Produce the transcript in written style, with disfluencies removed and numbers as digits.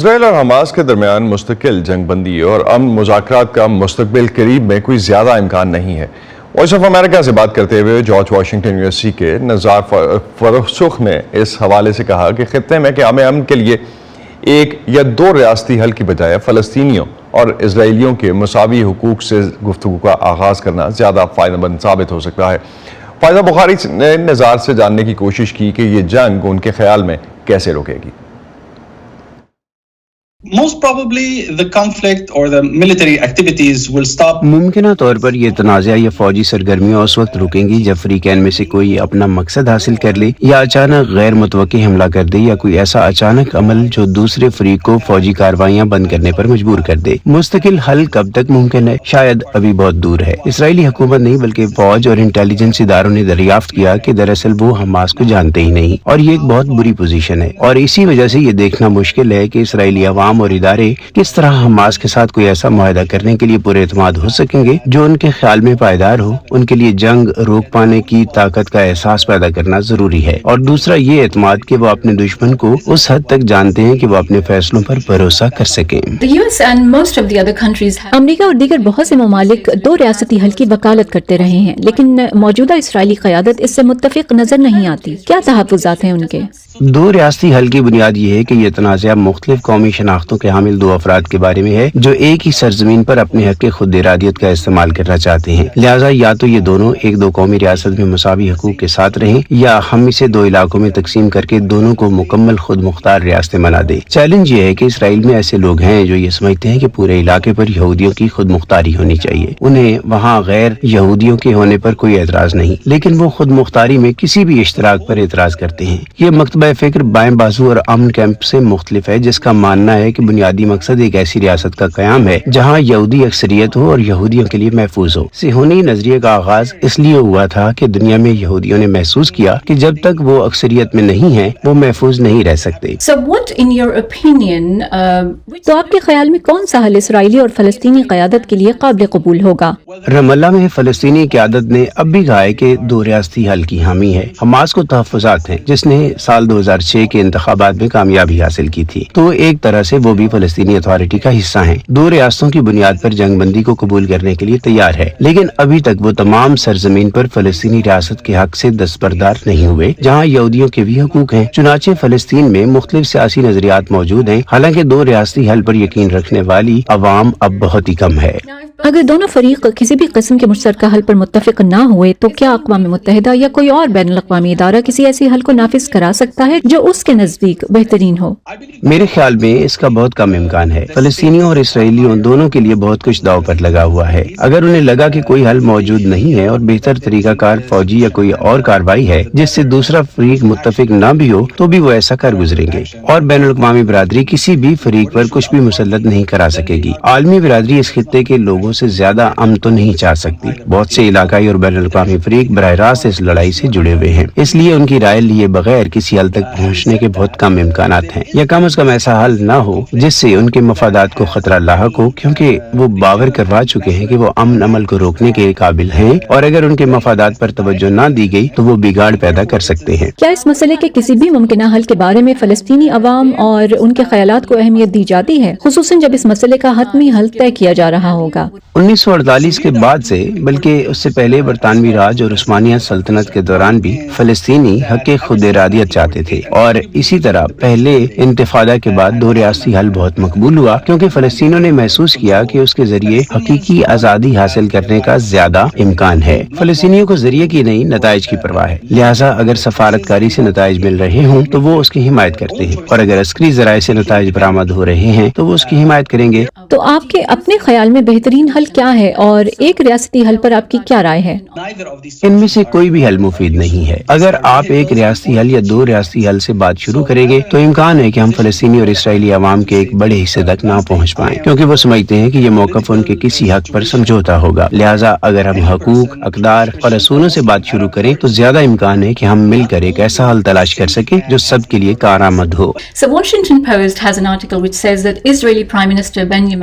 اسرائیل اور حماس کے درمیان مستقل جنگ بندی اور امن مذاکرات کا مستقبل قریب میں کوئی زیادہ امکان نہیں ہے۔ وائس آف امریکہ سے بات کرتے ہوئے جارج واشنگٹن یونیورسٹی کے نزار فرسخ نے اس حوالے سے کہا کہ خطے میں قیام امن کے لیے ایک یا دو ریاستی حل کی بجائے فلسطینیوں اور اسرائیلیوں کے مساوی حقوق سے گفتگو کا آغاز کرنا زیادہ فائدہ مند ثابت ہو سکتا ہے۔ فائدہ بخاری نے نزار سے جاننے کی کوشش کی کہ یہ جنگ ان کے خیال میں کیسے روکے گی۔ Most probably the conflict or the military activities will stop. ممکنہ طور پر یہ تنازع یا فوجی سرگرمیاں اس وقت رکیں گی جب فریقین میں سے کوئی اپنا مقصد حاصل کر لے یا اچانک غیر متوقع حملہ کر دے یا کوئی ایسا اچانک عمل جو دوسرے فریق کو فوجی کارروائیاں بند کرنے پر مجبور کر دے۔ مستقل حل کب تک ممکن ہے؟ شاید ابھی بہت دور ہے۔ اسرائیلی حکومت نہیں بلکہ فوج اور انٹیلیجنس اداروں نے دریافت کیا کہ دراصل وہ حماس کو جانتے ہی نہیں، اور یہ ایک بہت بری پوزیشن ہے، اور اسی وجہ سے یہ دیکھنا مشکل ہے کہ اسرائیلی عوام اور ادارے کس طرح حماس کے ساتھ کوئی ایسا معاہدہ کرنے کے لیے پورے اعتماد ہو سکیں گے جو ان کے خیال میں پائیدار ہو۔ ان کے لیے جنگ روک پانے کی طاقت کا احساس پیدا کرنا ضروری ہے، اور دوسرا یہ اعتماد کہ وہ اپنے دشمن کو اس حد تک جانتے ہیں کہ وہ اپنے فیصلوں پر بھروسہ کر سکیں۔ امریکہ اور دیگر بہت سے ممالک دو ریاستی حل کی وکالت کرتے رہے ہیں، لیکن موجودہ اسرائیلی قیادت اس سے متفق نظر نہیں آتی۔ کیا تحفظات ہیں ان کے؟ دو ریاستی حل کی بنیاد یہ ہے کہ یہ تنازع مختلف قومی شناختوں کے حامل دو افراد کے بارے میں ہے جو ایک ہی سرزمین پر اپنے حق خود ارادیت کا استعمال کرنا چاہتے ہیں، لہٰذا یا تو یہ دونوں ایک دو قومی ریاست میں مساوی حقوق کے ساتھ رہیں یا ہم اسے دو علاقوں میں تقسیم کر کے دونوں کو مکمل خود مختار ریاستیں بنا دیں۔ چیلنج یہ ہے کہ اسرائیل میں ایسے لوگ ہیں جو یہ سمجھتے ہیں کہ پورے علاقے پر یہودیوں کی خود مختاری ہونی چاہیے۔ انہیں وہاں غیر یہودیوں کے ہونے پر کوئی اعتراض نہیں، لیکن وہ خود مختاری میں کسی بھی اشتراک پر اعتراض کرتے ہیں۔ یہ مکتبہ فکر بائیں بازو اور امن کیمپ سے مختلف ہے، جس کا ماننا ہے کہ بنیادی مقصد ایک ایسی ریاست کا قیام ہے جہاں یہودی اکثریت ہو اور یہودیوں کے لیے محفوظ ہو۔ صہیونی نظریے کا آغاز اس لیے ہوا تھا کہ دنیا میں یہودیوں نے محسوس کیا کہ جب تک وہ اکثریت میں نہیں ہیں وہ محفوظ نہیں رہ سکتے۔ تو آپ کے خیال میں کون سا حل اسرائیلی اور فلسطینی قیادت کے لیے قابل قبول ہوگا؟ رام اللہ میں فلسطینی قیادت نے اب بھی کہا ہے کہ دو ریاستی حل کی حامی ہے۔ حماس کو تحفظات ہیں جس نے سال 2006 کے انتخابات میں کامیابی حاصل کی تھی، تو ایک طرح سے وہ بھی فلسطینی اتھارٹی کا حصہ ہیں۔ دو ریاستوں کی بنیاد پر جنگ بندی کو قبول کرنے کے لیے تیار ہے، لیکن ابھی تک وہ تمام سرزمین پر فلسطینی ریاست کے حق سے دستبردار نہیں ہوئے جہاں یہودیوں کے بھی حقوق ہیں۔ چنانچہ فلسطین میں مختلف سیاسی نظریات موجود ہیں، حالانکہ دو ریاستی حل پر یقین رکھنے والی عوام اب بہت ہی کم ہے۔ اگر دونوں فریق کسی بھی قسم کے مشترکہ حل پر متفق نہ ہوئے تو کیا اقوام متحدہ یا کوئی اور بین الاقوامی ادارہ کسی ایسی حل کو نافذ کرا سکتا ہے جو اس کے نزدیک بہترین ہو؟ میرے خیال میں اس کا بہت کم امکان ہے۔ فلسطینیوں اور اسرائیلیوں دونوں کے لیے بہت کچھ داؤ پر لگا ہوا ہے۔ اگر انہیں لگا کہ کوئی حل موجود نہیں ہے اور بہتر طریقہ کار فوجی یا کوئی اور کارروائی ہے جس سے دوسرا فریق متفق نہ بھی ہو تو بھی وہ ایسا کر گزریں گے، اور بین الاقوامی برادری کسی بھی فریق پر کچھ بھی مسلط نہیں کرا سکے گی۔ عالمی برادری اس خطے کے لوگوں سے زیادہ امن تو نہیں چاہ سکتی۔ بہت سے علاقائی اور بین الاقوامی فریق براہ راست اس لڑائی سے جڑے ہوئے ہیں، اس لیے ان کی رائے لیے بغیر کسی حل تک پہنچنے کے بہت کم امکانات ہیں، یا کم از کم ایسا حل نہ ہو جس سے ان کے مفادات کو خطرہ لاحق ہو، کیونکہ وہ باور کروا چکے ہیں کہ وہ امن عمل کو روکنے کے قابل ہیں، اور اگر ان کے مفادات پر توجہ نہ دی گئی تو وہ بگاڑ پیدا کر سکتے ہیں۔ کیا اس مسئلے کے کسی بھی ممکنہ حل کے بارے میں فلسطینی عوام اور ان کے خیالات کو اہمیت دی جاتی ہے، خصوصاً جب اس مسئلے کا حتمی حل طے کیا جا رہا ہوگا؟ 1948 کے بعد سے، بلکہ اس سے پہلے برطانوی راج اور عثمانیہ سلطنت کے دوران بھی فلسطینی حق خود ارادیت چاہتے تھے، اور اسی طرح پہلے انتفاضہ کے بعد دو ریاستی حل بہت مقبول ہوا کیونکہ فلسطینیوں نے محسوس کیا کہ اس کے ذریعے حقیقی آزادی حاصل کرنے کا زیادہ امکان ہے۔ فلسطینیوں کو ذریعے کی نہیں نتائج کی پرواہ ہے، لہٰذا اگر سفارتکاری سے نتائج مل رہے ہوں تو وہ اس کی حمایت کرتے ہیں، اور اگر عسکری ذرائع سے نتائج برآمد ہو رہے ہیں تو وہ اس کی حمایت کریں گے۔ تو آپ کے اپنے خیال میں بہترین حل کیا ہے، اور ایک ریاستی حل پر آپ کی کیا رائے ہے؟ ان میں سے کوئی بھی حل مفید نہیں ہے۔ اگر آپ ایک ریاستی حل یا دو ریاستی حل سے بات شروع کریں گے تو امکان ہے کہ ہم فلسطینی اور اسرائیلی عوام کے ایک بڑے حصے تک نہ پہنچ پائیں، کیونکہ وہ سمجھتے ہیں کہ یہ موقف ان کے کسی حق پر سمجھوتا ہوگا۔ لہٰذا اگر ہم حقوق، اقدار اور اصولوں سے بات شروع کریں تو زیادہ امکان ہے کہ ہم مل کر ایک ایسا حل تلاش کر سکیں جو سب کے لیے کارآمد ہو۔